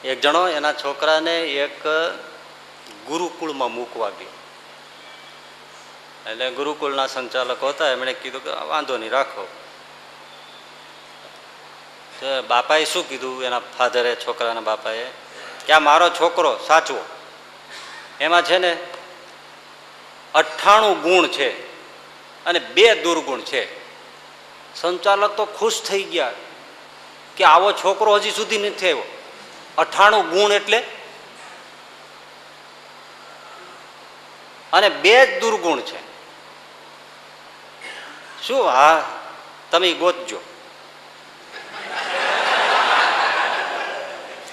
એક જણો એના છોકરાને એક ગુરુકુળમાં મૂકવા ગયો. એટલે ગુરુકુળના સંચાલકો હતા, એમણે કીધું કે વાંધો નહીં, રાખો. તો બાપાએ શું કીધું, એના ફાધરે, છોકરાના બાપાએ, કે આ મારો છોકરો સાચવો, એમાં છે ને 98 ગુણ છે અને 2 દુર્ગુણ છે. સંચાલક તો ખુશ થઈ ગયા કે આવો છોકરો હજી સુધી નથી આવ્યો. 98 ગુણ એટલે અને 2 દુર્ગુણ છે. શું? હા, તમે ગોતજો.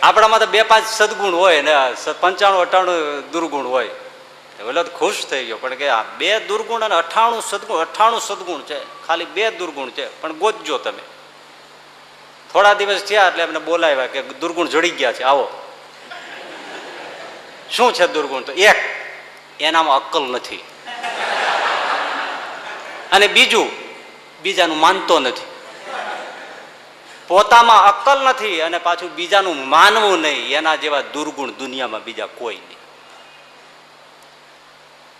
આપણામાં તો 2-5 સદગુણ હોય ને 95-98 દુર્ગુણ હોય. એટલે તો ખુશ થઈ ગયો, પણ કે આ 2 દુર્ગુણ અને 98 સદગુણ છે, ખાલી 2 દુર્ગુણ છે, પણ ગોતજો તમે. થોડા દિવસ થયા એટલે એમને બોલાવ્યા કે દુર્ગુણ જડી ગયા છે, આવો. શું છે દુર્ગુણ? તો એક, એનામાં અક્કલ નથી, અને બીજાનું માનતો નથી. પોતામાં અક્કલ નથી અને પાછું બીજાનું માનવું નહીં. એના જેવા દુર્ગુણ દુનિયામાં બીજા કોઈ નહીં.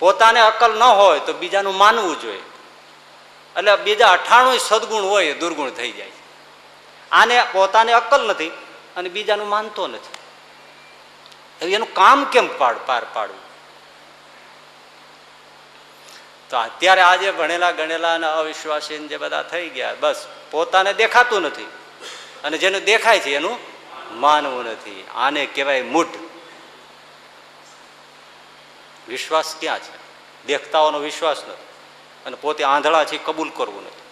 પોતાને અક્કલ ન હોય તો બીજાનું માનવું જોઈએ. એટલે બીજા 98 સદગુણ હોય એ દુર્ગુણ થઈ જાય. આને પોતાને અક્કલ નથી અને બીજાનું માનતો નથી. હવે એનું કામ કેમ પાર પાડવું? તો અત્યારે આજે ભણેલા ગણેલા અને અવિશ્વાસી જે બધા થઈ ગયા, બસ પોતાને દેખાતું નથી અને જેનું દેખાય છે એનું માનવું નથી. આને કહેવાય મૂઢ. વિશ્વાસ ક્યાં છે? દેખતાઓનો વિશ્વાસ નથી અને પોતે આંધળા છે કબૂલ કરવું નથી.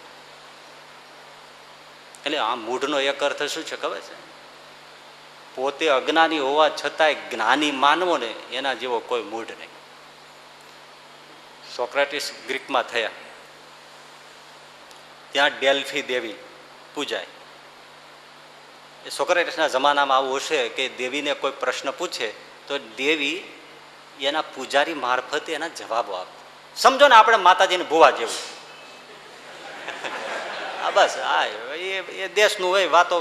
એટલે આ મૂઢનો એક અર્થ શું છે ખબર છે? પોતે અજ્ઞાની હોવા છતાંય જ્ઞાની માનવો ને, એના જેવો કોઈ મૂઢ નહીં. સોક્રેટિસ ગ્રીકમાં થયા, ત્યાં ડેલ્ફી દેવી પૂજાય. એ સોક્રેટિસના જમાનામાં આવું હશે કે દેવીને કોઈ પ્રશ્ન પૂછે તો દેવી એના પૂજારી મારફતે એના જવાબો આપે. સમજો ને આપણે માતાજીને ભુવા જેવું. બસ આ એ દેશનું હોય, વાતો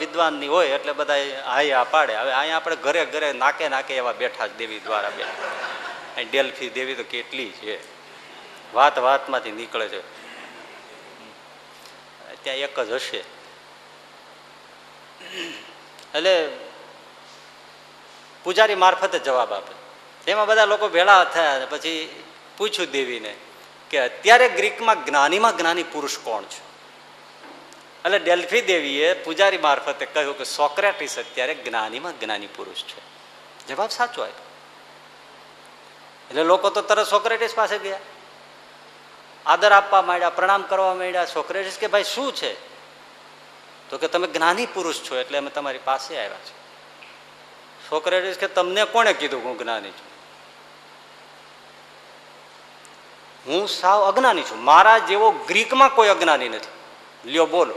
વિદ્વાનની હોય એટલે બધા હાયા પાડે. હવે અહીંયા આપણે ઘરે ઘરે નાકે નાકે એવા બેઠા જ દેવી દ્વારા બેઠા. અહીં ડેલ્ફી દેવી તો કેટલી છે, વાતમાંથી નીકળે છે. ત્યાં એક જ હશે. એટલે પૂજારી મારફતે જવાબ આપે. એમાં બધા લોકો ભેળા થયા અને પછી પૂછ્યું દેવીને કે અત્યારે ગ્રીકમાં જ્ઞાનીમાં જ્ઞાની પુરુષ કોણ છે? એટલે ડેલ્ફી દેવીએ પૂજારી મારફતે કહ્યું કે સોક્રેટિસ અત્યારે જ્ઞાનીમાં જ્ઞાની પુરુષ છે. જવાબ સાચો આપ્યો. એટલે લોકો તો તરત સોક્રેટિસ પાસે ગયા, આદર આપવા માંડ્યા, પ્રણામ કરવા માંડ્યા. સોક્રેટિસ કે ભાઈ શું છે? તો કે તમે જ્ઞાની પુરુષ છો એટલે અમે તમારી પાસે આવ્યા છે. સોક્રેટિસ કે તમને કોણે કીધું હું જ્ઞાની છું? હું સાવ અજ્ઞાની છું. મારા જેવો ગ્રીકમાં કોઈ અજ્ઞાની નથી. લ્યો બોલો,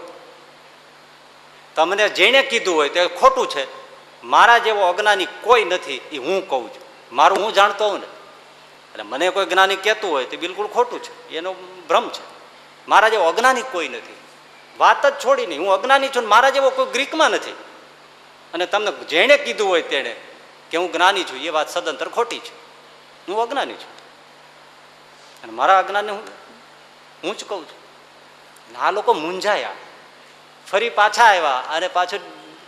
તમને જેને કીધું હોય તે ખોટું છે. મારા જેવો અજ્ઞાની કોઈ નથી, એ હું કહું છું. મારું હું જાણતો હોઉં ને, એટલે મને કોઈ જ્ઞાની કહેતું હોય તે બિલકુલ ખોટું છે, એનો ભ્રમ છે. મારા જેવો અજ્ઞાની કોઈ નથી. વાત જ છોડી નહીં, હું અજ્ઞાની છું, મારા જેવો કોઈ ગ્રીકમાં નથી. અને તમને જેણે કીધું હોય તેણે કે હું જ્ઞાની છું, એ વાત સદંતર ખોટી છે. હું અજ્ઞાની છું અને મારા અજ્ઞાનને હું જ કહું છું. આ લોકો મૂંઝાયા, ફરી પાછા આવ્યા અને પાછું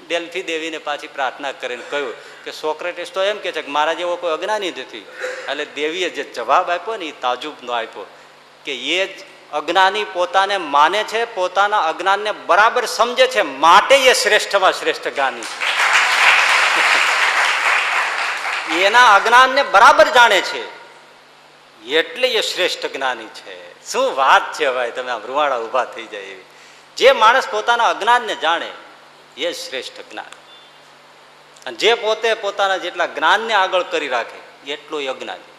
ડેલ્ફી દેવીને પાછી પ્રાર્થના કરીને કહ્યું કે સોક્રેટિસ તો એમ કે છે કે મારા જેવો કોઈ અજ્ઞાની નથી. એટલે દેવીએ જે જવાબ આપ્યો ને એ તાજુબનો આપ્યો કે એ જ અજ્ઞાની પોતાને માને છે, પોતાના અજ્ઞાનને બરાબર સમજે છે, માટે એ શ્રેષ્ઠમાં શ્રેષ્ઠ જ્ઞાની છે. એના અજ્ઞાનને બરાબર જાણે છે એટલે એ શ્રેષ્ઠ જ્ઞાની છે. શું વાત છે ભાઈ! તમે આમ રૂવાડા ઊભા થઈ જાય એવી. જે માણસ પોતાના અજ્ઞાનને જાણે એ શ્રેષ્ઠ જ્ઞાન, અને જે પોતે પોતાના જેટલા જ્ઞાનને આગળ કરી રાખે એટલું એ અજ્ઞાની.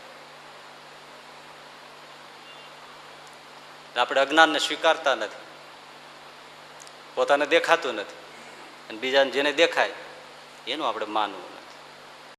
આપણે અજ્ઞાનને સ્વીકારતા નથી, પોતાને દેખાતું નથી, અને બીજાને જેને દેખાય એનું આપણે માનવું.